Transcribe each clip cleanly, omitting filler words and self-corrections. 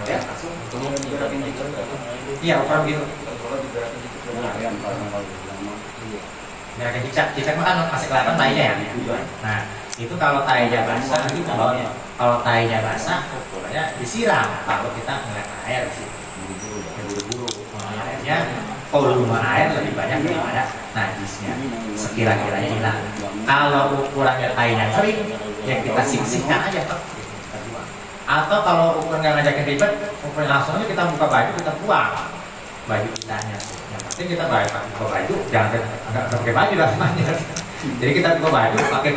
ya langsung digerakin gitu. Iya ukuran gitu. Gerakan cicak mah kan masih kelihatan tainya ya. Nah itu kalau tainya basah, kalau tainya basah ukurannya disiram. Kalau kita ngeliat air sih buru-buru airnya volume air lebih banyak daripada najisnya, sekira-kiranya hilang. Kalau ukurannya tainya kering, ya kita sisihkan aja Pak. Atau kalau ukuran nggak ngajakin ribet, ukuran langsung aja kita buka baju, kita buang baju kitanya. Yang penting kita buka baju, jangan nggak pakai baju lah semuanya. Jadi kita buka baju pakai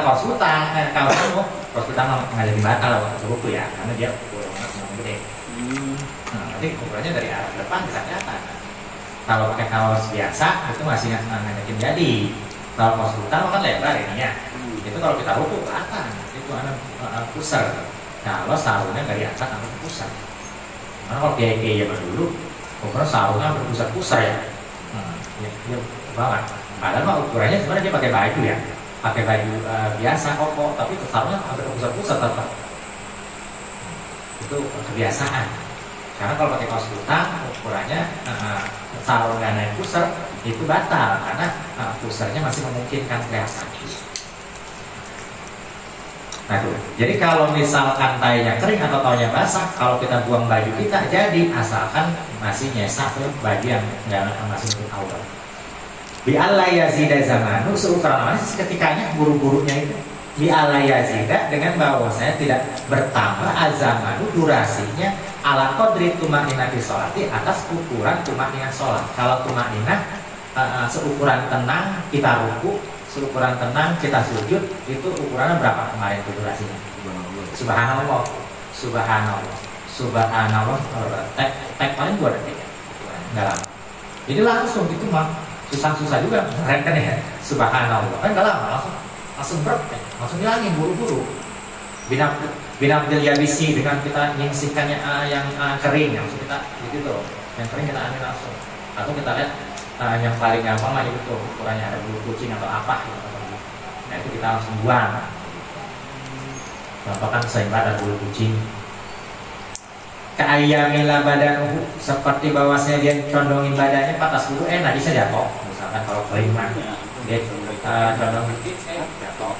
kaos kutang, kaos kutang nggak jadi batal waktu buku ya, karena dia ukurannya gede. Nanti ukurannya dari arah depan bisa kelihatan. Kalau pakai kaos biasa itu masih ngajakin jadi. Kalau kaos kutang kan lebar ininya. Itu kalau kita ruku ke atas, itu pusar. Kalau sarungnya dari atas sampai pusat. Karena kalau kayak zaman dulu, ukuran sarungnya berpusat-pusat ya. Ya banget. Padahal mah ukurannya sebenarnya dia pakai baju ya, pakai baju biasa koko, tapi sarungnya hampir pusat-pusat tetap. Itu kebiasaan. Karena kalau pakai kaos kutang, ukurannya sarungnya naik pusat itu batal karena pusatnya masih memungkinkan kelihatan. Nah tuh, jadi kalau misalkan tainya kering atau tainya basah, kalau kita buang baju kita jadi asalkan masih nyesat tuh baju yang nggak masih untuk aurat. Bi alla yazida zamanu seukuran mana ketikanya buru-burunya itu. Bi alla yazida dengan bahwasanya tidak bertambah azamanu durasinya ala qadri tumaninah di sholati atas ukuran tumaninah sholat. Kalau tumaninah seukuran tenang kita ruku, seukuran tenang kita sujud, itu ukurannya berapa kemarin itu durasinya? Subhanallah, subhanallah, subhanallah. Tek paling 2 detik ya, nggak lama. Jadi langsung itu mah susah-susah juga kan ya. Subhanallah kan nggak lama, langsung berat, langsung hilangin buru-buru. Binabdil yabisi dengan kita nyingsihkannya yang kering, yang kita gitu tuh, yang kering kita ambil langsung. Atau kita lihat yang paling gampang aja itu ukurannya ada bulu kucing atau apa gitu. Nah itu kita langsung buang. Contoh kan sehingga ada bulu kucing. Ka'ayyamila badanuhu, seperti bahwasanya dia condongin badannya patas bulu najisnya jatuh. Misalkan kalau kering mah dia condong dikit jatuh.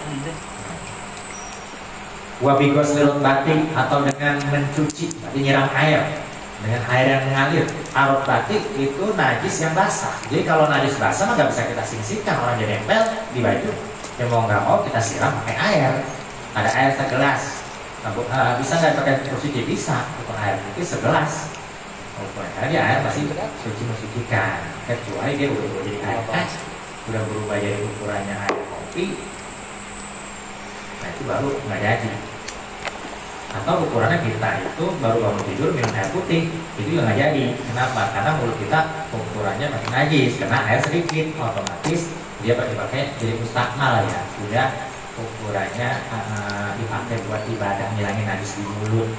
Wabigos lirut batik atau dengan mencuci, berarti nyiram air dengan air yang mengalir. Arut batik itu najis yang basah. Jadi kalau najis basah mah nggak bisa kita singsikan, orang jadi nempel di baju. Ya mau nggak mau kita siram pakai air. Ada air segelas. Bisa nggak pakai cuci? Bisa. Untuk air putih segelas. Karena dia air pasti mensucikan. Kecuali dia udah berubah jadi air es, udah berubah jadi ukurannya air kopi. Nah itu baru nggak jadi. Atau ukurannya kita itu baru bangun tidur minum air putih, itu juga nggak jadi. Kenapa? Karena mulut kita ukurannya masih najis, karena air sedikit, otomatis dia dipakai jadi mustakmal ya, sudah ukurannya dipakai buat ibadah ngilangin najis di mulut.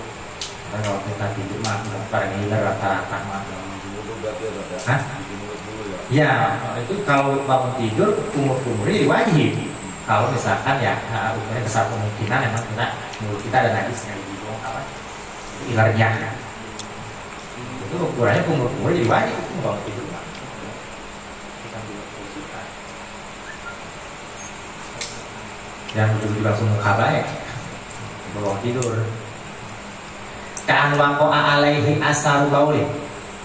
Karena kalau kita tidur mah para ngiler rata-rata mah. Hah? Ya, itu kalau bangun tidur kumur-kumurnya jadi wajib. Kalau misalkan ya ukurannya besar kemungkinan memang kita mulut kita ada najisnya di hidung apa ilernya. Itu ukurannya kumur-kumur jadi wajib itu bangun tidur. Jangan duduk langsung muka baik bangun tidur. Ka'an waqa'a alaihi asaru bauli,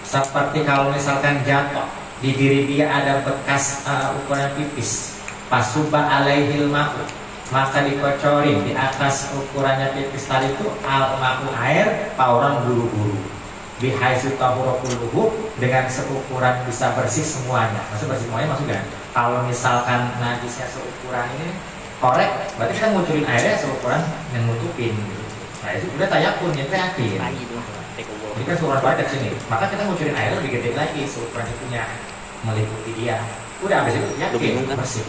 seperti kalau misalkan jatuh di diri dia ada bekas ukuran pipis. Pasuba alaihil ma'u, maka dikocorin di atas ukurannya pipis tadi itu al-ma'u air pauran buru-buru bihaisu tahurokuluhu dengan seukuran bisa bersih semuanya. Maksud bersih semuanya maksudnya kalau misalkan najisnya seukuran ini korek, berarti kita ngucurin airnya seukuran yang nutupin gitu. Nah itu udah tayakun, ya yakin. Ini kan seukuran banyak sini, maka kita ngucurin airnya lebih gede lagi seukuran itunya meliputi dia. Udah habis itu yakin bersih.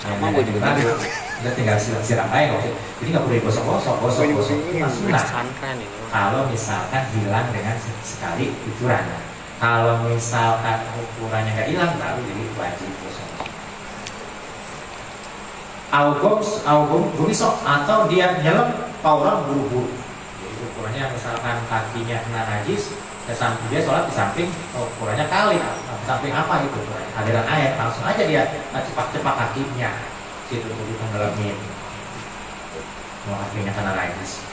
Sama gue juga udah tinggal siram air kok. Jadi nggak perlu gosok-gosok itu masuklah. Kalau misalkan hilang dengan sekali ukurannya. Kalau misalkan ukurannya nggak hilang baru jadi wajib gosok. Augum atau dia nyelam pauran buru-buru. Jadi ukurannya misalkan kakinya kena najis, dia sholat di samping ukurannya kali, samping apa itu ukurannya, aliran air, langsung aja dia cepak-cepak kakinya, situ untuk ditenggelamin, mau kakinya kena najis.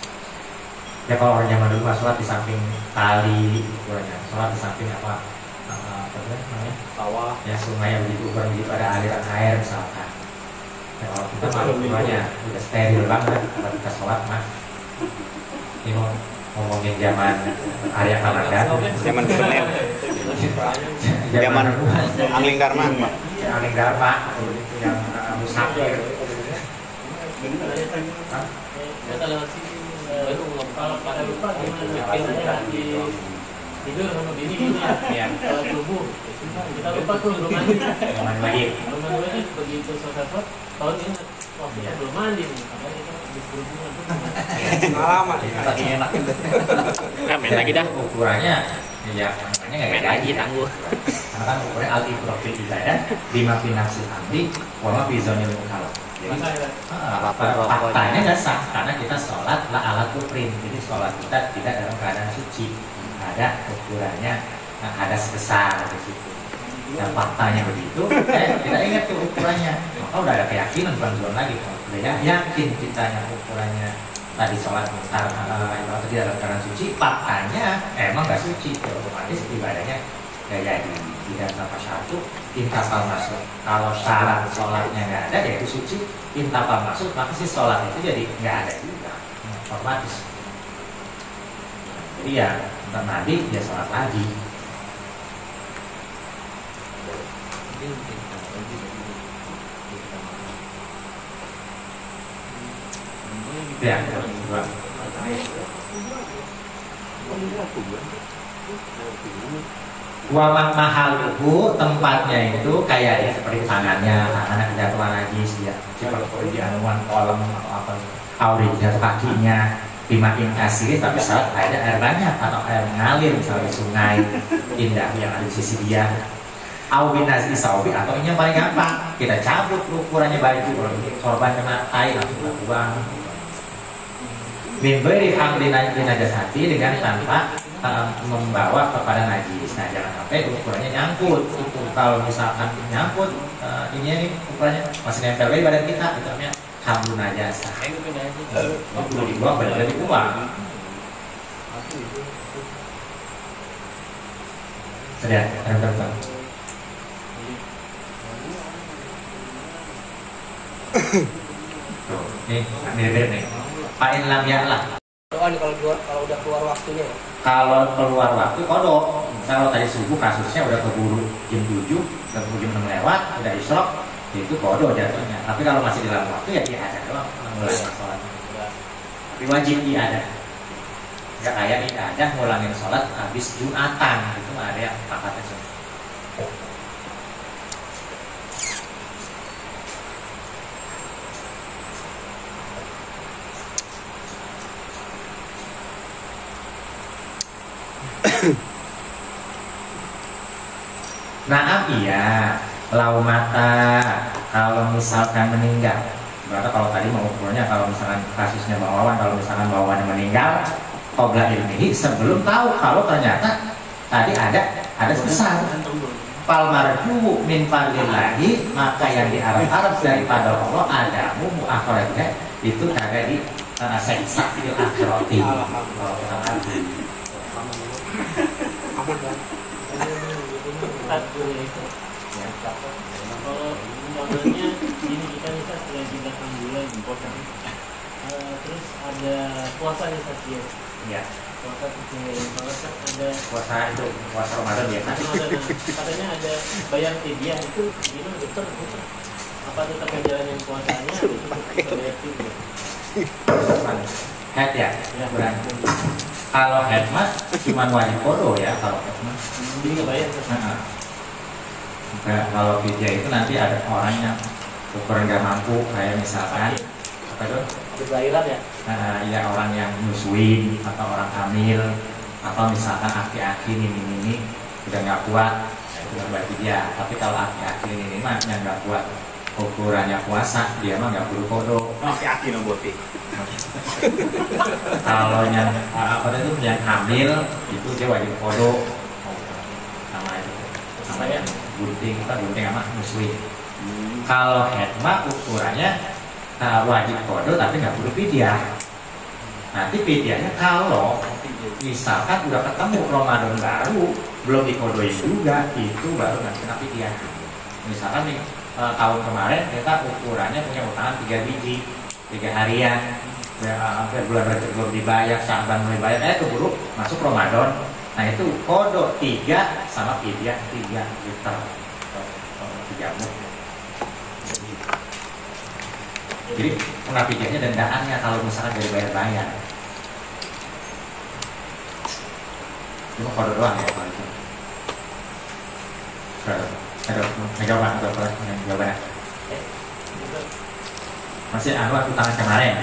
Ya kalau orang zaman dulu sholat di samping kali ukurannya, sholat di samping apa namanya? Sawah. Ya sungai yang begitu ukuran begitu ada aliran air misalkan. Ya, kalau kita mah ukurannya udah steril banget kalau kita sholat mah. Ini ngomongin zaman Arya Ramadan, Zaman Senin. Zaman Angling Dharma. Angling Dharma itu yang musafir. Kita lewat sini kalau pada lupa gimana di tidur sama bini ya kalau tubuh kita lupa tuh belum mandi begitu selesai tahun ini waktu kita belum mandi makanya kita habis berhubungan tuh Pengalaman. lagi enak main lagi dah. Ukurannya ya namanya nggak Main lagi tangguh. karena kan ukurannya alti profil ibadah lima finaksil amri wama bizonil mukallaf. Jadi faktanya nggak sah karena kita sholat lah alat kufrin, jadi sholat kita tidak dalam keadaan suci, ada ukurannya, ada sebesar di situ. Dan faktanya begitu, kita ingat tuh ukurannya, maka udah ada keyakinan bukan zuhur lagi. Udah yakin kita yang ukurannya tadi sholat bentar atau tidak dalam keadaan suci, faktanya emang nggak suci, otomatis ibadahnya nggak jadi. Tidak tanpa satu intapal masuk. Kalau syarat sholatnya nggak ada, yaitu suci, intapal masuk, maka si sholat itu jadi nggak ada juga, otomatis. Jadi ya bentar mandi dia sholat lagi. Ya, dua. Wamang mahaluhu tempatnya itu kayak ya seperti tangannya kejatuhan najis dia seperti di anuan kolam atau apa aurinya atau kakinya dimakin kasih tapi saat ada air banyak atau air mengalir misalnya di sungai indah yang ada di sisi dia awinasi saubi atau ini yang paling gampang kita cabut ukurannya baju kalau sorban kena tai langsung kita buang memberi hamdina najasati dengan tanpa membawa kepada najis. Nah jangan sampai ukurannya nyangkut. Itu kalau misalkan nyangkut ini ukurannya masih nempel di badan kita, itu namanya hamdun najasah. Perlu dibuang, benar-benar dibuang. Sudah, terus. Tuh, ini mirip-mirip nih. Pain lam ya'lah. Kalau udah keluar waktunya. Kalau keluar waktu kodok, misalnya tadi subuh kasusnya udah keburu jam 7, udah keburu jam 6 lewat, udah isyrok, itu kodok jatuhnya. Tapi kalau masih dalam waktu ya dia ada doang ngulangin sholatnya. Tapi wajib dia ada. Nggak kayak ini ada ngulangin sholat habis Jumatan, itu nggak ada yang pakatnya semua. Nah iya, lau mata kalau misalkan meninggal, berarti kalau tadi mau ukurnya kalau misalkan kasusnya Bang Wawan, kalau misalkan Bang Wawan meninggal, qabla ilmihi sebelum tahu kalau ternyata tadi ada sebesar. Fal marju min fadlillahi, maka yang diharap-harap daripada Allah adamu muakhiratnya itu kagak di seksa fil akhirati. Kalau kita nanti kalau modelnya gini kita bisa setelah 3 bulan puasa terus ada puasanya saja ya puasa kalau ada puasa itu puasa Ramadan biasa. Katanya ada bayar fidyah itu gimana dokter? Apa tetap menjalani puasanya atau tetap bayar fidyah? Head ya, berarti. Kalau head mah cuma wajib kodo ya kalau head mah. Jadi nggak bayar. Nah, kalau video itu nanti ada orang yang ukuran nggak mampu kayak misalkan apa itu? Berlairan ya? Ya orang yang nyusuin atau orang hamil atau misalkan aki-aki ini udah nggak kuat itu nggak bayar dia. Tapi kalau aki-aki ini mah yang nggak kuat ukurannya puasa dia mah nggak perlu kodo. Hati-hati no botik. Kalau yang apa itu yang hamil itu dia wajib kodo sama itu sama yang gunting sama muslim. Kalau hetma ukurannya wajib kodo tapi nggak perlu pidyah. Nanti pidyahnya kalau misalkan udah ketemu Ramadan baru belum dikodoin juga itu baru nanti kena pidyah. Misalkan nih tahun kemarin kita ukurannya punya utangan 3 biji 3 harian. Sampai bulan Rajab belum dibayar, Sya'ban mulai bayar, keburu masuk Ramadan. Nah itu kodo 3 sama pidyah 3 liter 3 muk. Jadi kena pidyahnya dandaannya kalau misalkan dari bayar-bayar. Cuma kodo doang ya kalau itu. Ada menjawab atau apa jawabannya? Masih aku tangan kemarin.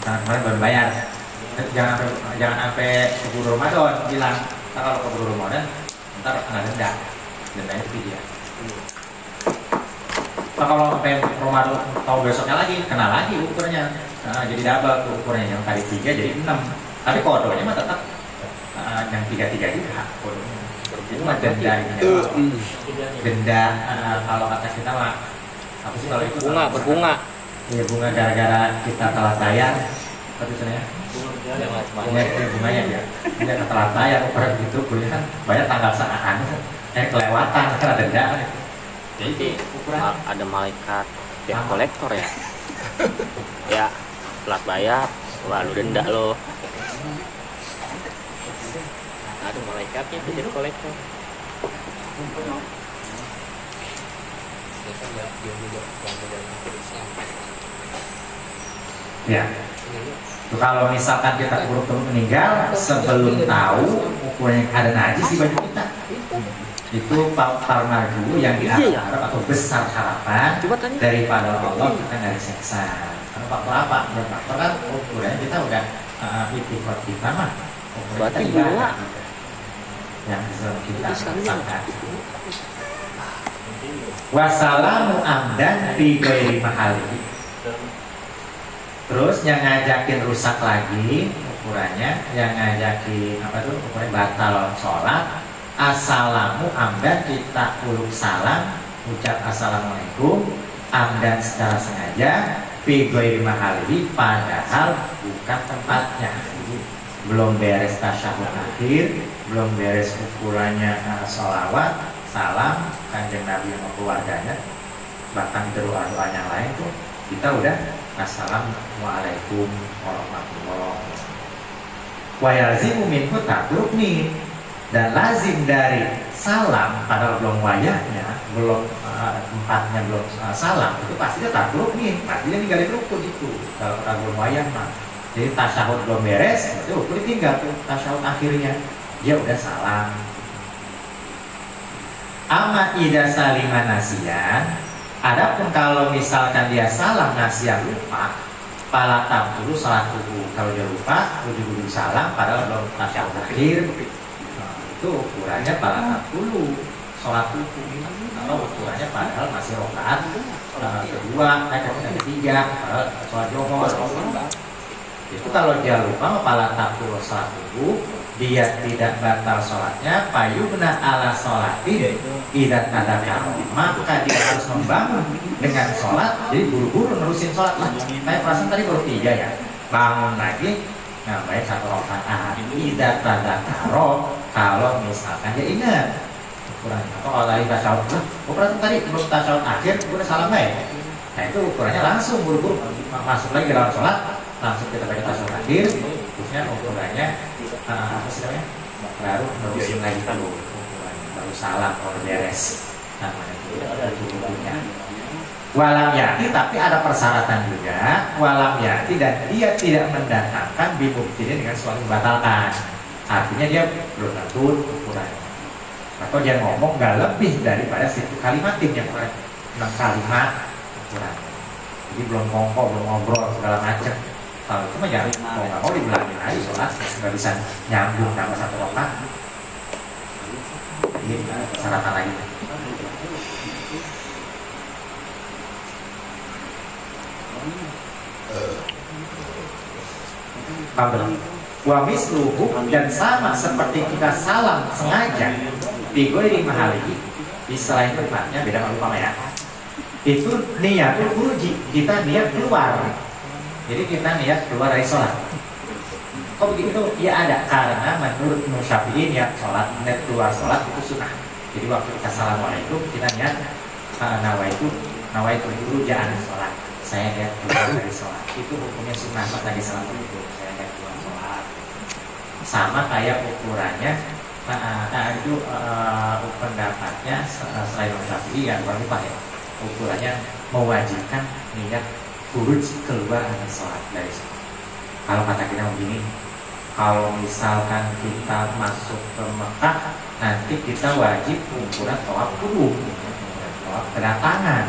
Tangan kemarin baru bayar. Jangan sampai keburu Ramadan bilang. Ntar kalau keburu Ramadan, ntar kena denda. Dendanya itu dia. Nah, kalau sampai Ramadan tahun besoknya lagi, kena lagi ukurnya. Nah, jadi double tuh ukurnya yang tadi 3 jadi 6. Tapi kodonya mah tetap yang 3 juga kodonya. Itu mah denda denda kalau kata kita mah apa sih kalau itu berbunga. Iya bunga gara-gara kita telat bayar. Tapi sebenarnya bunganya ya. Ini telat bayar ukuran gitu kuliah kan bayar tanggal saat kelewatan karena denda. Jadi ukuran Ada malaikat debt kolektor ya. Ya, telat bayar, wah lu denda lo. Ada malaikatnya tuh debt kolektor. ya. Kalau misalkan kita buru-buru meninggal sebelum tahu ukuran yang ada najis di baju kita, itu parmargu yang diharap atau besar harapan daripada Allah kita nggak diseksa. Karena faktor apa? Faktor kan ukurannya kita udah itikad kita mah ukuran kita yang bisa kita rasakan. Wassalamu amdan fi ghairi mahali. Terus yang ngajakin rusak lagi ukurannya, yang ngajakin apa tuh ukurannya batal sholat, assalamu amdan kita uluk salam, ucap assalamualaikum, amdan secara sengaja, fi ghairi mahalihi padahal bukan tempatnya. Belum beres tasyahud akhir, belum beres ukurannya sholawat, salam, kanjeng Nabi sama keluarganya, bahkan doa-doa yang lain tuh kita udah assalamualaikum warahmatullahi wabarakatuh. Wa yalzimu minhu takrukni, dan lazim dari salam padahal belum wayahnya, belum tempatnya belum salam itu pasti dia takrukni, pasti dia ninggalin rukun itu kalau belum wayah mah. Jadi tasyahud belum beres, itu rukun tinggal tuh tasyahud akhirnya dia udah salam. Amma ida salima nasiyan, adapun kalau misalkan dia salam nasiyan lupa, pala tabdulu salat tubuh. Kalau dia lupa, ujung-ujung salam padahal belum tasyahud akhir, itu ukurannya pala tabdulu salat tubuh. Kalau ukurannya padahal masih rakaat kedua, ketiga, padahal salat johor. Itu kalau dia lupa pala tabdulu salat tubuh, dia tidak batal sholatnya, payubna ala sholatin tidak tadakar, maka dia harus membangun dengan sholat. Jadi buru-buru nerusin sholat lah. Kayak perasaan tadi baru 3 ya, bangun lagi namanya 1 rakaat. Tidak tadakar kalau misalkan dia ingat ukurannya, atau kalau tadi tasyahud, ukuran tadi belum tasyahud akhir, udah salam ya. Nah itu ukurannya langsung buru-buru masuk lagi dalam sholat, langsung kita baca tasyahud akhir, khususnya ukurannya apa sih namanya? Baru nerusin lagi dulu, baru salam kalau beres namanya itu bukunya. Walam yati, tapi ada persyaratan juga. Walam yati, dan dia tidak mendatangkan bimubtidin dengan suatu membatalkan. Artinya dia belum tentu ukurannya, atau dia ngomong nggak lebih daripada 1 kalimatin yang 6 kalimat ukurannya. Jadi belum ngomong, belum ngobrol segala macam. Kalau itu mah jangan, mau nggak mau dibilangin aja sholat, nggak bisa nyambung sama 1 rakaat. Ini persyaratan lagi. Fadl. Wa misluhu, dan sama seperti kita salam sengaja di ghairi mahalihi, di selain tempatnya, beda sama umpama ya. Itu niatul khuruji, kita niat keluar. Jadi kita niat keluar dari sholat. Kok begitu? Ya ada, karena menurut Imam Syafi'i niat sholat, niat keluar sholat itu sunnah. Jadi waktu kita assalamualaikum, kita niat nawaitu dulu jangan sholat. Saya niat keluar dari sholat. Itu hukumnya sunnah pas lagi assalamualaikum. Saya niat keluar sholat. Sama kayak ukurannya, itu pendapatnya selain Imam Syafi'i ya, kurang lupa ya. Ukurannya mewajibkan niat khuruj keluar dari sholat, Kalau kata kita begini, kalau misalkan kita masuk ke Mekah, nanti kita wajib ukuran tawaf qudum, tawaf kedatangan.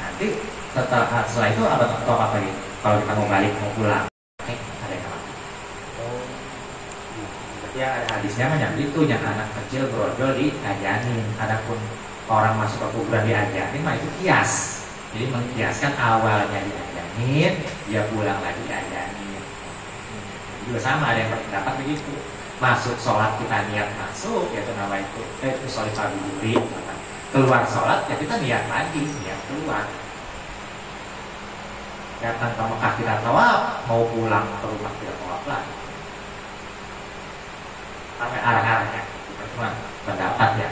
Nanti setelah itu apa tawaf apa lagi? Kalau kita mau balik mau pulang, ada yang apa? Berarti ada hadisnya yang itu, yang anak kecil brojol diajanin. Adapun orang masuk ke kuburan diajarin, mah itu kias. Jadi mengkiaskan awalnya diajarin, dia pulang lagi diajarin. Juga sama, ada yang berpendapat begitu. Masuk sholat kita niat masuk, yaitu nama itu sholat fardhu. Keluar sholat ya kita niat lagi, niat keluar. Datang ke Mekah kita tawaf, mau pulang ke rumah kita tawaf lagi. Sampai arah-arahnya, cuma pendapat ya.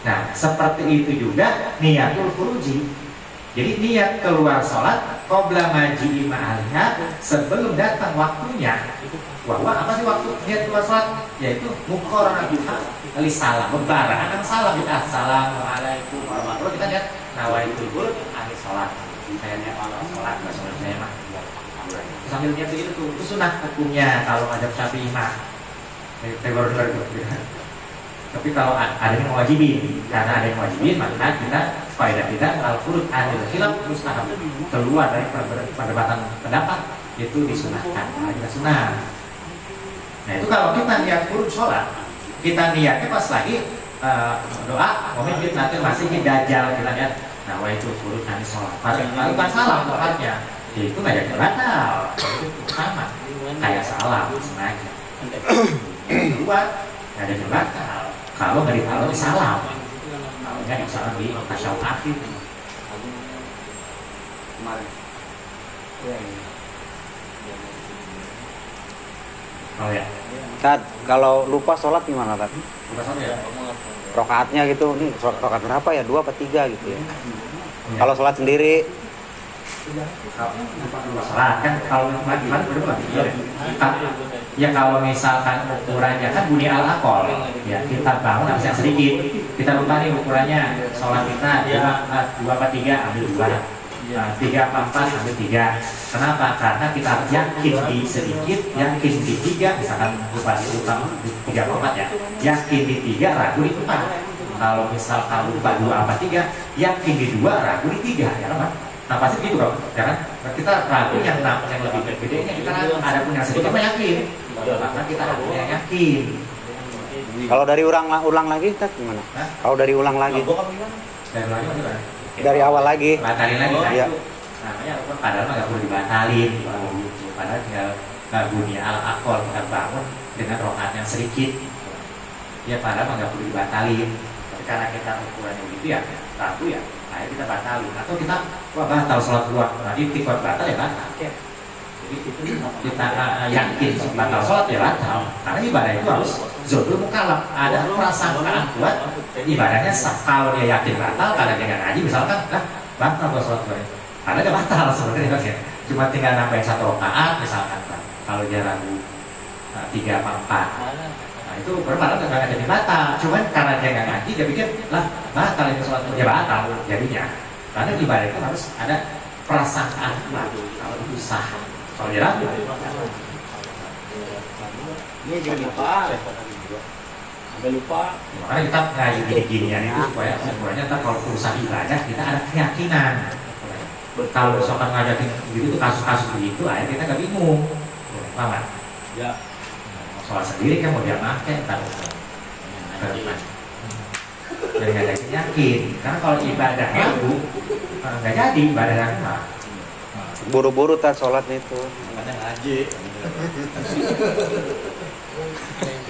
Nah, seperti itu juga niatul khuruji. Jadi niat keluar sholat qabla maji'i ma'aliha, sebelum datang waktunya. Wah, apa sih waktu niat keluar sholat? Yaitu muqaranatuha li salam, berbarengan salam. Kita assalamualaikum warahmatullahi wabarakatuh. Kita lihat nawaitul khurud ahli sholat. Saya niat awal sholat, nggak sholat saya mah. Sambil niat begitu tuh, itu sunnah hukumnya kalau ada Syafi'i mah. Tapi kalau ada yang mewajibin, karena ada yang mewajibin, maka kita faedah kita al-khurud anil khilaf mustahab, keluar dari perdebatan pendapat itu disunahkan, kita sunah. Nah itu kalau kita niat khurud sholat, kita niatnya pas lagi doa, momen nanti masih dajjal, kita niat nah itu khurud anil sholat, bukan salam doanya, itu nggak jadi batal, itu sama kayak salam sengaja keluar nggak ada yang batal. Kalau nggak ditaruh salam, kalau nggak salam di tasyahud akhir. Oh ya. Tad, kalau lupa sholat gimana Tad? Lupa sholat ya. Rokaatnya gitu, nih rokaat berapa ya? 2 atau 3 gitu ya? Kalau sholat sendiri? Lupa sholat kan kalau gimana berdua? Ya kalau misalkan ukurannya kan bunyi al-aqol, ya kita bangun harus yang sedikit. Kita lupa nih ukurannya sholat kita 2 apa 3, ambil 2, 3 apa 4, ambil 3. Kenapa? Karena kita yakin di sedikit, yakin di 3, misalkan lupa 3 apa 4 ya, yakin di 3, ragu di 4. Kalau misalkan lupa 2 apa 3, yakin di 2, ragu di 3, ya kan? Nah pasti gitu dong, ya kan? Kita ragu yang lebih gedenya, kita ragu. Ada pun yang sedikit mah yakin, karena kita ragu yang yakin. Kalau dari ulang lagi, Tad gimana? Kalau dari ulang lagi? Dari lagi gimana? Dari awal lagi? Batalin lagi kan? Iya. Namanya padahal nggak perlu dibatalin, padahal tinggal bunyi al-aqol kita bangun dengan rokaat yang sedikit. Ya padahal nggak perlu dibatalin, tapi karena kita ukurannya begitu ya, ragu ya. Akhirnya kita batalin, atau kita batal sholat dua, nanti tikot batal ya batal. Jadi kita yakin batal sholat ya batal, karena ibadah itu harus zodul mukallaf, ada prasangkaan kuat ibadahnya sah. Kalau dia yakin batal karena dia nggak ngaji misalkan, batal buat sholat dua, karena dia batal sebenarnya kan ya. Cuma tinggal nambahin 1 rakaat misalkan, kalau dia ragu 3 apa 4. Nah itu bermalam nggak jadi batal, cuman karena dia nggak ngaji dia pikir lah batal itu sholat dia batal jadinya, karena ibadah itu harus ada prasangkaan kuat kalau itu sah. Kalau dia ragu ini jadi lupa, sampai lupa. Makanya kita ngaji gini-ginian itu supaya sebenarnya ntar kalau urusan ibadah kita ada keyakinan. Kalau misalkan ngajakin begitu kasus-kasus begitu, akhirnya kita nggak bingung, paham? Ya. Sholat sendiri kan mau dia pakai ntar jadi nggak ada yakin, karena kalau ibadah ragu nggak jadi ibadah ragu. buru-buru tar sholatnya itu. Kadang ngaji.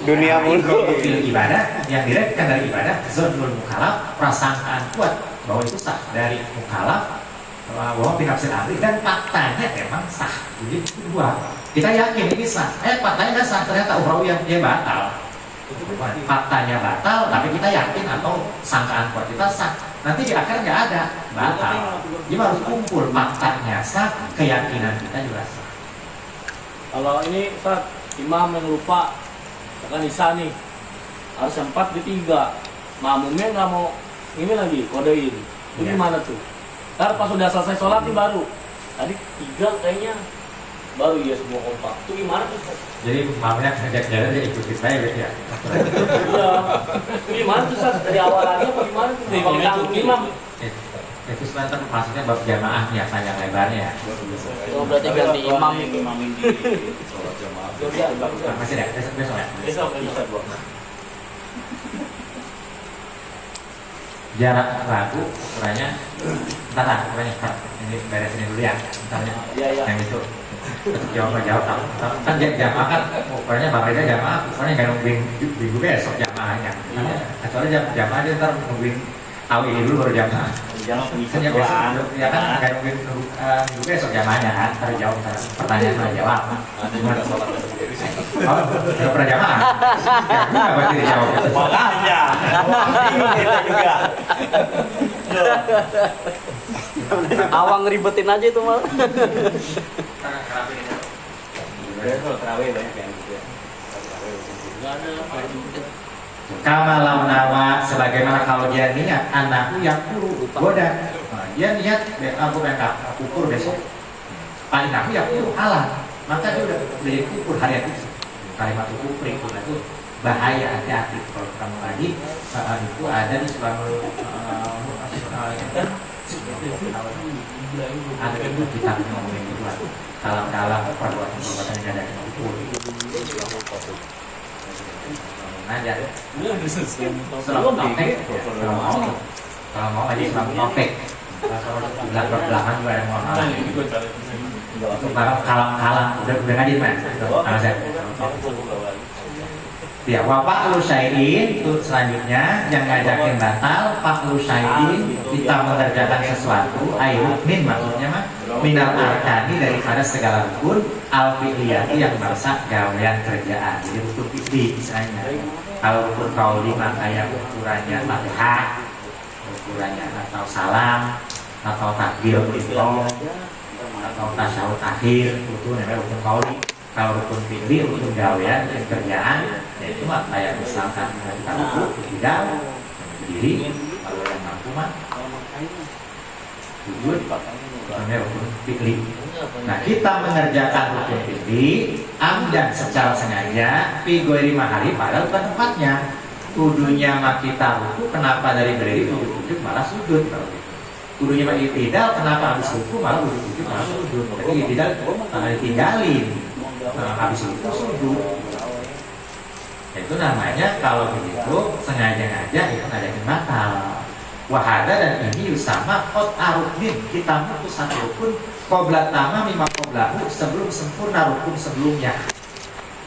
Dunia mulu. Ibadah yang direkkan dari ibadah zonul mukhalaf, prasangkaan kuat bahwa itu sah dari mukhalaf, bahwa binafsil amri, dan faktanya memang sah. Jadi dua, kita yakin ini sah, faktanya nggak sah, ternyata ukhrawiyah dia batal. Faktanya batal, tapi kita yakin atau sangkaan kuat kita sah. Nanti di akhir nggak ada batal. Jadi harus kumpul faktanya sah, keyakinan kita juga sah. Kalau ini Ustaz, imam yang lupa kan Isa nih harus 4 di 3, makmumnya nggak mau ini lagi kodein, itu Ya. gimana tuh? Ntar pas sudah selesai sholat nih baru tadi 3 kayaknya baru ya semua kompak, itu gimana tuh Ustaz? Jadi mamanya ngajak jalan dia ikuti saya berarti ya. Iya, itu gimana tuh Ustaz? Dari awalannya apa gimana tuh? Dari tanggung imam. Itu sebenarnya maksudnya bab jamaahnya panjang lebarnya. Oh, berarti ganti imam itu. Imamin di sholat jamaah. Masih ada besok ya. Besok Bang. Jarak lagu ukurannya ntar ukurannya ini beresin dulu ya. Ntarnya Iya. yang itu jawab kan jamaah kan ukurannya bang Reza jamaah ukurannya nggak nungguin minggu besok jamaahnya. Kecuali jamaah dia ntar nungguin tahu ini dulu baru jamaah. Jangan bisa Misalnya besok ya kan nggak nungguin minggu besok jamaahnya kan. Ntar jawab pertanyaan mana jawab. Ada juga sholat sendiri sih. Oh, nggak pernah jamaah. Ya, nggak berarti dijawab. Makanya. Bingung kita juga. Awang ribetin aja itu malah. Kalau terawih banyak yang gitu ya. Enggak ada Kamalau nawa sebagaimana kalau dia niat anakku yang kuru goda, nah, dia niat aku pengen kukur besok. Paling aku yang kuru halal, maka dia udah jadi kukur hari itu. Kalimat kukur itu bahaya, hati-hati kalau kamu lagi itu ada di sulamul ada itu kita ngomongin itu kalam-kalam perbuatan yang ada di kukur. Aja selalu topik kalau mau aja selalu topik belakang juga ada mohon maaf untuk kalang udah ngaji mas ya wapak lu syai'in itu selanjutnya yang ngajakin batal pak lu syai'in kita mengerjakan sesuatu ayo min maksudnya mah minal arkani daripada segala rukun al-fi'liyati yang bangsa gawean kerjaan. Jadi rukun fi'li misalnya kalau rukun qauli maka yang ukurannya Fatihah, ukurannya atau salam atau takbir introh atau tasyahud akhir itu namanya rukun qauli. Kalau rukun fi'li rukun gawean kerjaan yaitu mah kayak misalkan kita rukun tidak berdiri kalau yang mampu mah sujud namanya rukun fi'li. Nah kita mengerjakan rukun fi'li amdan secara sengaja fi ghairi mahali padahal bukan tempatnya. Kudunya mah kita ruku kenapa dari berdiri ujug-ujug malah sujud kalau gitu. Kudunya mah itidal kenapa habis ruku malah ujug-ujug malah sujud. Jadi itidal ditinggalin. Nah, habis itu sujud. Itu namanya kalau begitu sengaja-ngaja itu ngajakin batal. Wahada dan ini usama kot arukmin kita mutus satu rukun qoblat tama mimma qoblahu sebelum sempurna rukun sebelumnya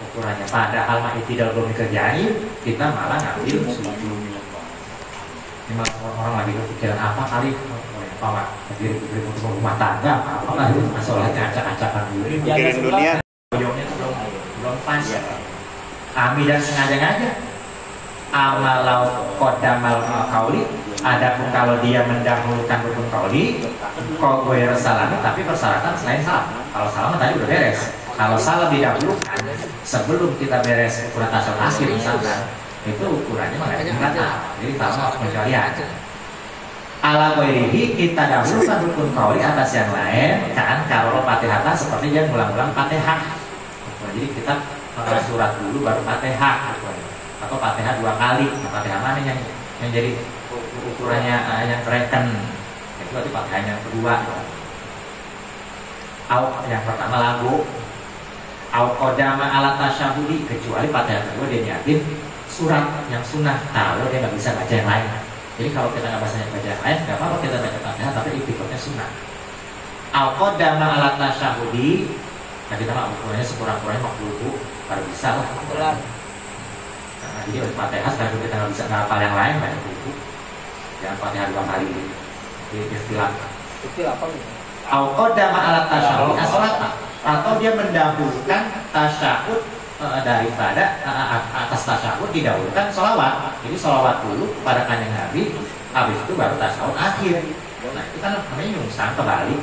ukurannya padahal mah tidak belum dikerjain kita malah ngambil sujud. Memang orang lagi berpikiran apa kali apa mak berdiri untuk rumah tangga apa lah itu masalahnya acak-acakan dulu. Mikirin dunia. Boyongnya belum pas. Kami dan sengaja-ngaja amalau kodamal kauli. Adapun kalau dia mendahulukan rukun kauli, kok gue salami tapi persyaratan selain salam. Kalau salam tadi udah beres. Kalau salam didahulukan sebelum kita beres ukuran tasyahud akhir misalkan, itu ukurannya mengenai kata. Jadi salam pengecualian. Ala ghairihi kita dahulukan rukun kauli atas yang lain kan kalau Fatihah seperti dia ngulang-ulang Fatihah. Jadi kita surat dulu baru Fatihah atau Fatihah 2 kali. Nah, Fatihah mana yang jadi ukurannya yang tereken itu berarti Fatihah yang kedua. Yang pertama lagu au qodama ala tasyahudi kecuali Fatihah kedua dia niatin surat yang sunnah kalau dia nggak bisa baca yang lain. Jadi kalau kita nggak baca yang lain nggak apa-apa kita baca Fatihah tapi iktikadnya sunnah. Al-Qadama alat tasyahudi. Nah kita mah ukurannya sekurang-kurangnya 40 baru bisa lah. Nah, jadi oleh Fatihah sekarang kita nggak bisa ngapal yang lain banyak buku. Jangan Fatihah 2 kali di istilah. Kecil apa nih? Al-Qadama alat tasyahudi as-salat, atau dia mendahulukan tasyahud daripada atas tasyahud didahulukan sholawat. Jadi sholawat dulu kepada kanjeng Nabi, habis itu baru tasyahud akhir. Nah itu kan namanya nyungsang kebalik.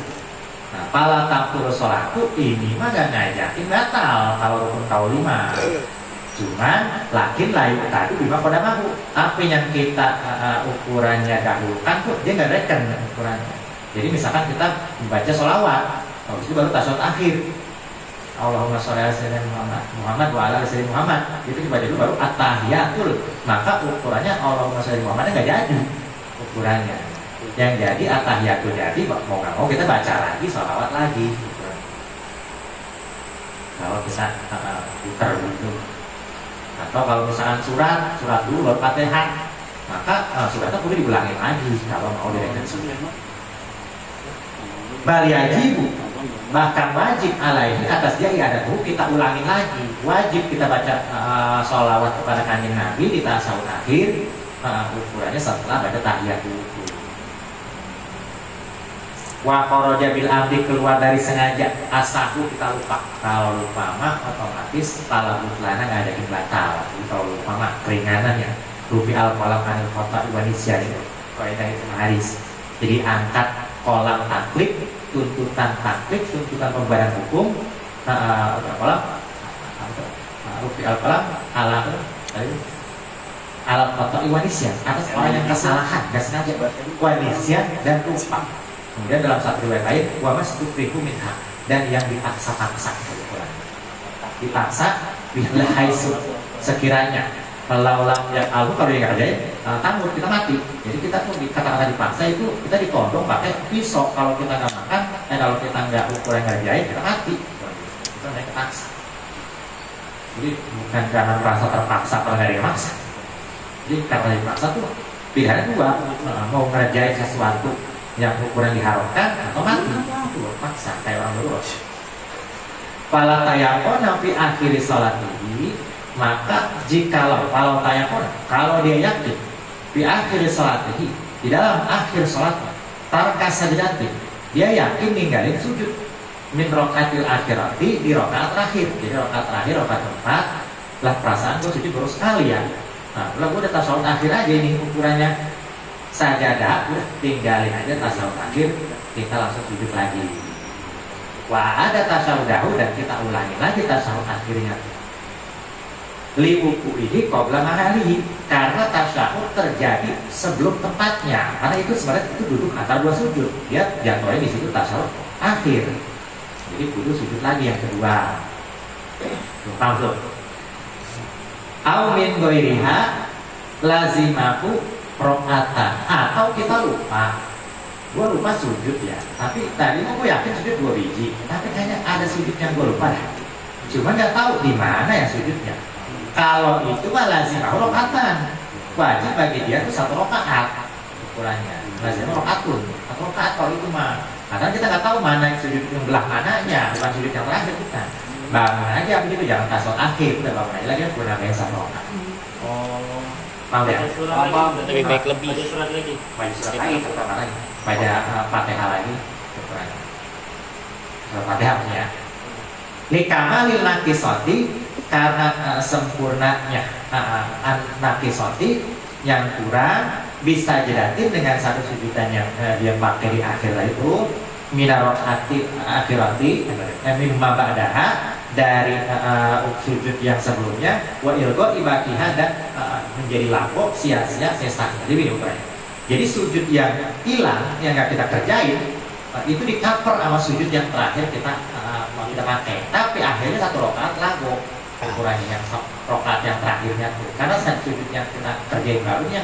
Nah, pala tampur sholatu ini mah gak ngajakin batal kalau rukun kaulima. Cuman lakin lain tadi bima qadamahu. Apa yang kita ukurannya dahulukan tuh dia nggak reken ukurannya. Jadi misalkan kita membaca sholawat, habis itu baru tasyahud akhir. Allahumma sholli ala sayyidina Muhammad wa ala sayyidina Muhammad. Itu dibaca dulu baru at-tahiyatul. Maka ukurannya Allahumma sholli Muhammad nggak jadi ukurannya. Yang jadi at-tahiyatul jadi mau nggak mau kita baca lagi sholawat lagi. Kalau kita putar gitu. Atau kalau misalkan surat dulu baru Fatihah, maka suratnya perlu diulangin lagi kalau mau direkan sunnah. Bal yajibu, bahkan wajib alaihi atas dia ada tuh kita ulangin lagi. Wajib kita baca sholawat kepada kanjeng Nabi di tasyahud akhir, ukurannya setelah baca tahiyatul. Wa kharaja bil amdi, keluar dari sengaja, asahu kita lupa. Kalau lupa mah otomatis pala mutlana nggak ada yang batal. Jadi kalau lupa mah keringanan ya. Rufi al qalam anil khata wa nisyan itu. Kaidah itu hadis. Jadi angkat kolam taklif, tuntutan taklif, tuntutan pembayaran hukum. Kolam rufi al qalam ala khata wa nisyan, atas orang yang kesalahan nggak sengaja, wa nisyan dan lupa. Kemudian dalam satu riwayat lain, wa mastukrihu minha, dan yang dipaksa-paksa dipaksa bila haisu sekiranya kalau yang kalau yang kerjain tangguh kita mati. Jadi kita tuh kata-kata dipaksa itu kita ditodong pakai pisau. Kalau kita nggak makan, kalau kita nggak ukuran ngerjain kita mati. Itu namanya kepaksa. Jadi bukan karena merasa terpaksa kalau nggak ada yang maksa. Jadi karena dipaksa tuh pilihannya dua, mau ngerjain sesuatu yang ukuran diharamkan atau mati. Itu paksa kayak orang lurus. Pala tayakon nabi akhiri salat ini, maka jikalau kalau tayakon, kalau dia yakin di akhiri salat ini, di dalam akhir salatnya tarka sajdati, dia yakin ninggalin sujud min rokaatil akhirati, di rokaat terakhir. Jadi rokaat terakhir, rokaat keempat lah, perasaan gue sujud baru sekali ya. Nah gue udah tasyahud akhir aja ini ukurannya sajadah, udah tinggalin aja tasyahud akhir, kita langsung sujud lagi. Wah ada tasyahudahu, dan kita ulangi lagi tasyahud akhirnya. Liwuku ini qabla mahalihi, karena tasyahud terjadi sebelum tempatnya. Karena itu sebenarnya itu duduk antara dua sujud, dia jatuhnya di situ tasyahud akhir. Jadi kudu sujud lagi yang kedua. Langsung. Au min ghairiha lazimaku rokatan, atau kita lupa. Gue lupa sujud ya, tapi tadi gue yakin sujud 2 biji, tapi kayaknya ada sujud yang gue lupa ya. Cuma nggak tahu di mana ya sujudnya. Kalau itu mah lazim rokatan, wajib bagi dia itu 1 rokaat ukurannya. Lazim rokatun, 1 rokaat kalau itu mah. Karena kita nggak tahu mana yang sujud yang belah mananya, bukan sujud yang terakhir kita. Bangun aja begitu, jangan tasyahud akhir, udah bangun aja lagi gue nambahin 1 rokaat. Oh, mau ya? Lebih baik lebih. Ada surat lagi. Baca surat lagi, pertama lagi. Baca Fatihah lagi. Surat Fatihah ya. Likamalil nakisoti, karena sempurnanya nakisoti yang kurang bisa jadatin dengan 1 sujudan yang dia pakai di akhir itu minarot akhirati mimma ba'daha, dari sujud yang sebelumnya, wa ilgo ibakiha, dan menjadi lapok sia-sia sesanya. Jadi ukurannya. Jadi sujud yang hilang yang nggak kita kerjain itu di cover sama sujud yang terakhir kita mau kita pakai. Tapi akhirnya 1 rokaat lagu ukurannya yang rokaat yang terakhirnya tuh. Karena sujud yang kita kerjain barunya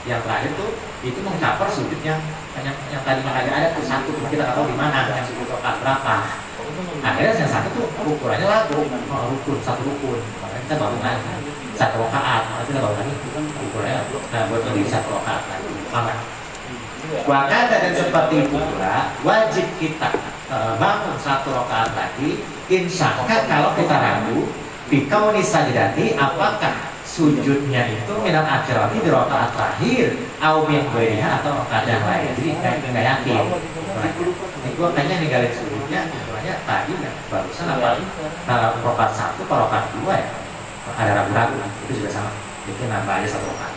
yang terakhir tuh itu mengcover sujud yang tadi ada tuh 1, cuma kita nggak tahu di mana yang sujud rokaat berapa. Akhirnya yang 1 tuh ukurannya lagu rukun, 1 rukun. Makanya kita bangun lagi 1 rokaat, kita bangun lagi ukurannya buat berdiri 1 rokaat lagi. Maka wakada, dan seperti itu pula wajib kita bangun 1 rakaat lagi, insyaallah kalau kita ragu bikauni sajdati, apakah sujudnya itu minal akhirati di rakaat terakhir au min ghairiha atau rakaat yang lain. Jadi nggak yakin. Ini gua kayaknya ninggalin sujudnya tadi ya, barusan apa rakaat 1 atau rakaat 2 ya, ada ragu-ragu, itu juga sama, itu nambah aja 1 rakaat.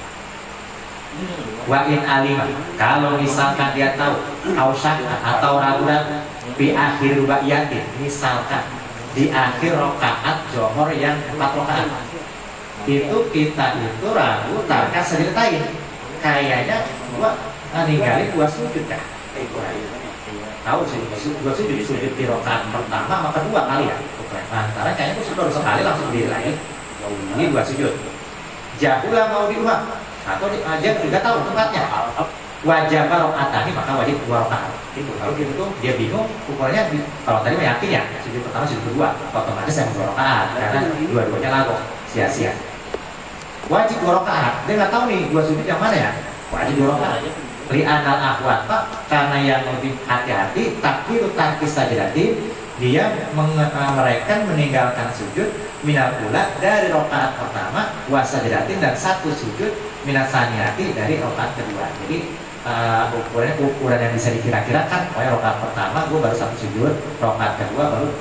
Wa in alima, kalau misalkan dia tahu ausyaka atau ragu-ragu di akhir ruba'iyatin, misalkan di akhir rakaat johor yang 4 rakaat itu kita itu ragu tarka sediritain, kayaknya gua ninggalin 2 sujud dah. Tahu sujud di rakaat pertama sama kedua kali ya. Antara kayaknya aku baru sekali langsung diri lagi. Ini 2 sujud. Jahulah mau diulang atau aja juga tahu tempatnya. Wajib rokaatani maka wajib 2 rakaat. Itu kalau gitu dia bingung ukurannya. Kalau tadi yakin ya sujud pertama sujud kedua otomatis yang 2 rakaat karena dua-duanya lagu sia-sia. Wajib 2 rakaat. Dia nggak tahu nih 2 sujud yang mana ya. Wajib 2 rakaat. Li'anal akhwat Pak, karena yang lebih hati-hati takbiru tarkis sajdati, dia mereka meninggalkan sujud minal ula dari rakaat pertama wa sajdatin, dan 1 sujud minal saniyati dari rakaat kedua. Jadi ukuran yang bisa dikira-kirakan, rakaat pertama gue baru 1 sujud, rakaat kedua baru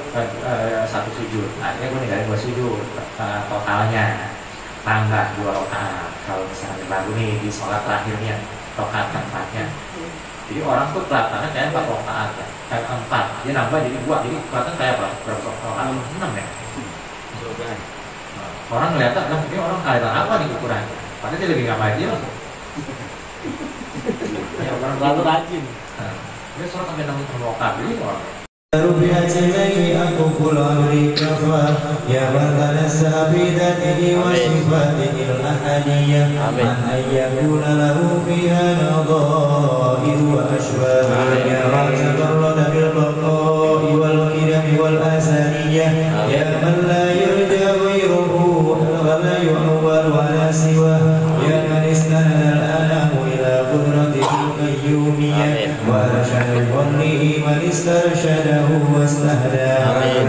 1 sujud, akhirnya gue ninggalin 2 sujud, totalnya tambah 2 rakaat. Kalau misalnya baru nih di sholat terakhirnya rakaat keempatnya, jadi orang tuh kelihatannya kayak 4 rakaat ya, kayak 4 dia nambah jadi 2, jadi kelihatan kayak berapa rakaat, 6 ya. Orang ngeliatnya kan ini orang kelihatan apa nih ukurannya, padahal dia lebih nggak maju langsung. Ya orang Lalu rajin. Dia sholat sampai 6 rakaat ini orang. ربيت إليه أكف الأمر كفى يا من تنسى بذاته وصفاته الأحدية عن أن يكون له فيها نظائر وأشباه يا من تفرد بالبقاء والقدم والأزلية يا من لا يرجى غيره ولا يعول ولا سواه يا من استند الأنام إلى قدرته القيومية وأرشد بظنه من استرشده واستهدى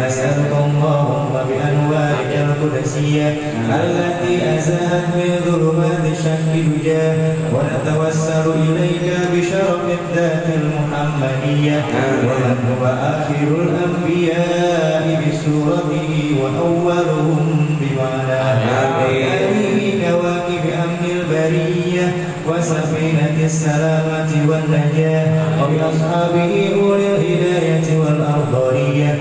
نسألك اللهم بأنوارك القدسية التي أزاهت من ظلمات الشك دجاه، ونتوسل إليك بشرف الذات المحمدية ومن هو آخر الأنبياء بسورته وأولهم بمعناه هذه كواكب أمن البرية وسفينة السلامة والنجاة وبأصحابه أولي الهداية والأفضلية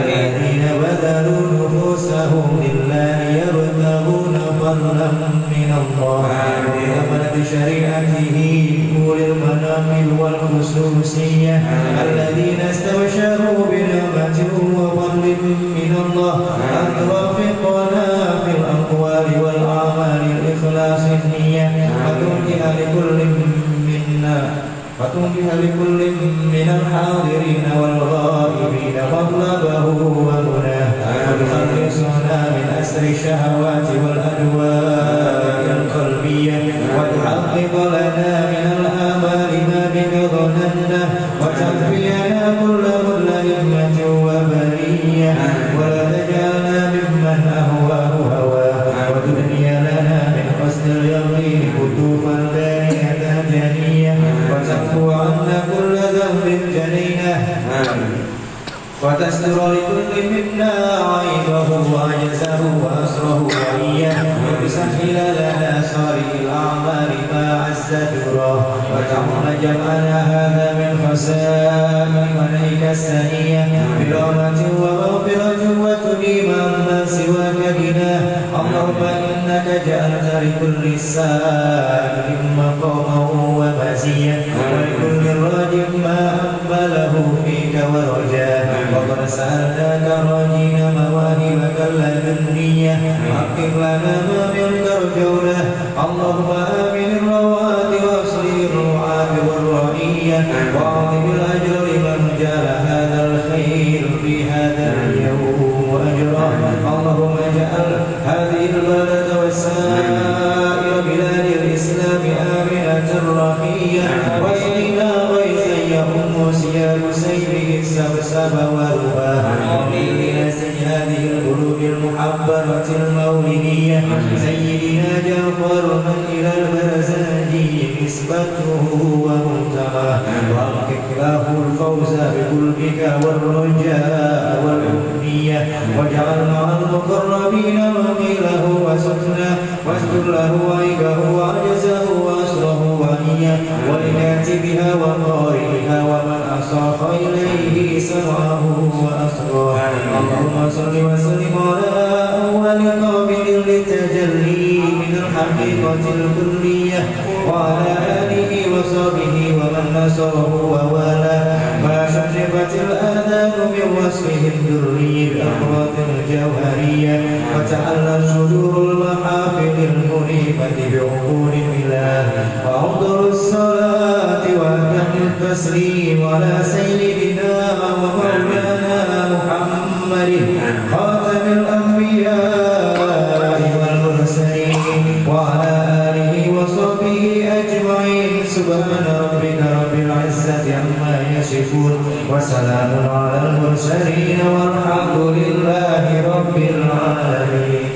الذين بذلوا نفوسهم لله يبتغون فضلا من الله بثمرة شريعته أولي المناقب والخصوصية الذين استبشروا بنعمة وفضل من الله أن توفقنا في الأقوال والأعمال الإخلاص النية وتنبه لكل من الحاضرين والغائبين مطلبه ومناه وتخلصنا من أسر الشهوات والأدواء القلبية وتحقق لنا من الآمال ما بك ظننا وتكفينا كل ملهمة وبلية ولا تجعلنا ممن أهواه هواه وتدني لنا من حسن اليقين كتوفا دانية جنية وتعفو عنا كل ذنب جنينه وتستر لكل منا عيبه وعجزه وأسره وإياه وتسهل لنا صالح الأعمال ما عز ذراه وتعم جمعنا هذا من خسائر منيك السنية برحمة ومغفرة وتديم عما سواك بنا اللهم إنك جعلت لكل سائل مقاما ومزيا ولكل راج ما أقبله فيك ورجاه وقد سألناك راجين مواهبك اللدنية حقق لنا ما منك رجونا اللهم آمن الرواد واصلح الرعاة والرعية وأعظم الأجر لمن جعل هذا الخير في هذا اليوم وأجره اللهم اجعل هذه البلد وسائر بلاد الإسلام آمنة رخية واسقنا غيثا يؤم ثياب سيره السبسب المولدية سيدنا جعفر من إلى البرزنجي نسبته ومنتهى وأحقق له الفوز بقلبك والرجاء والأمنية واجعل مع المقربين وقيله وسكنه واستر له عيبه وعجزه وأسره وإياه ولكاتبها وقارئها ومن أصاخ إليه سمعه وأسره. اللهم صل وسلم على أول قابل للتجلي من الحقيقة الكلية وعلى آله وصحبه ومن نصره ووالاه ما شرفت الآذان من وصفه الذري بأقراط الجوهرية وتحلى الصدور المحافل المنيبة بعقول الإله وأفضل الصلاة وأتم التسليم على سيدنا ومولانا محمد خاتم الأنبياء والمرسلين وعلى آله وصحبه أجمعين. سبحان ربك رب العزة عما يصفون وسلام على المرسلين والحمد لله رب العالمين.